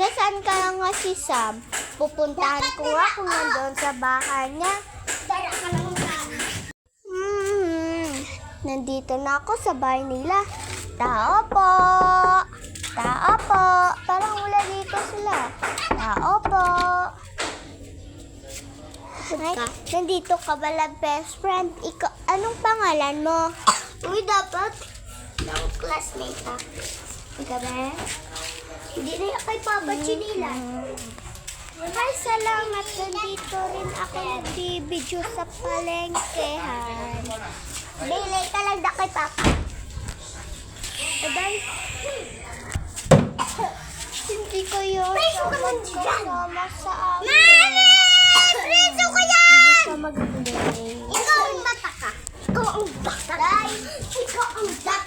Nasaan ka na nga si Sam? Pupuntahan ko nga kung nandun sa bahay niya. Nandito na ako sa bahay nila. Tao po! Tao po! Parang wala dito sila. Tao po! Ay, nandito ka pala, best friend. Ikaw, anong pangalan mo? Uy, dapat ng classmate ha. Ikaw ba? Hindi na kay Papa Chinila. Ay, salamat. Nandito rin ako nagbibidyo sa palengkehan. Bili ka lang na kay Papa. Aday. Hindi ko yun. Preso ka man dyan. Sa amin. Mami! Preso ko yan! Hindi ka mag-play. Ikaw ang bata ka. Ikaw ang bata. Ikaw ang bata.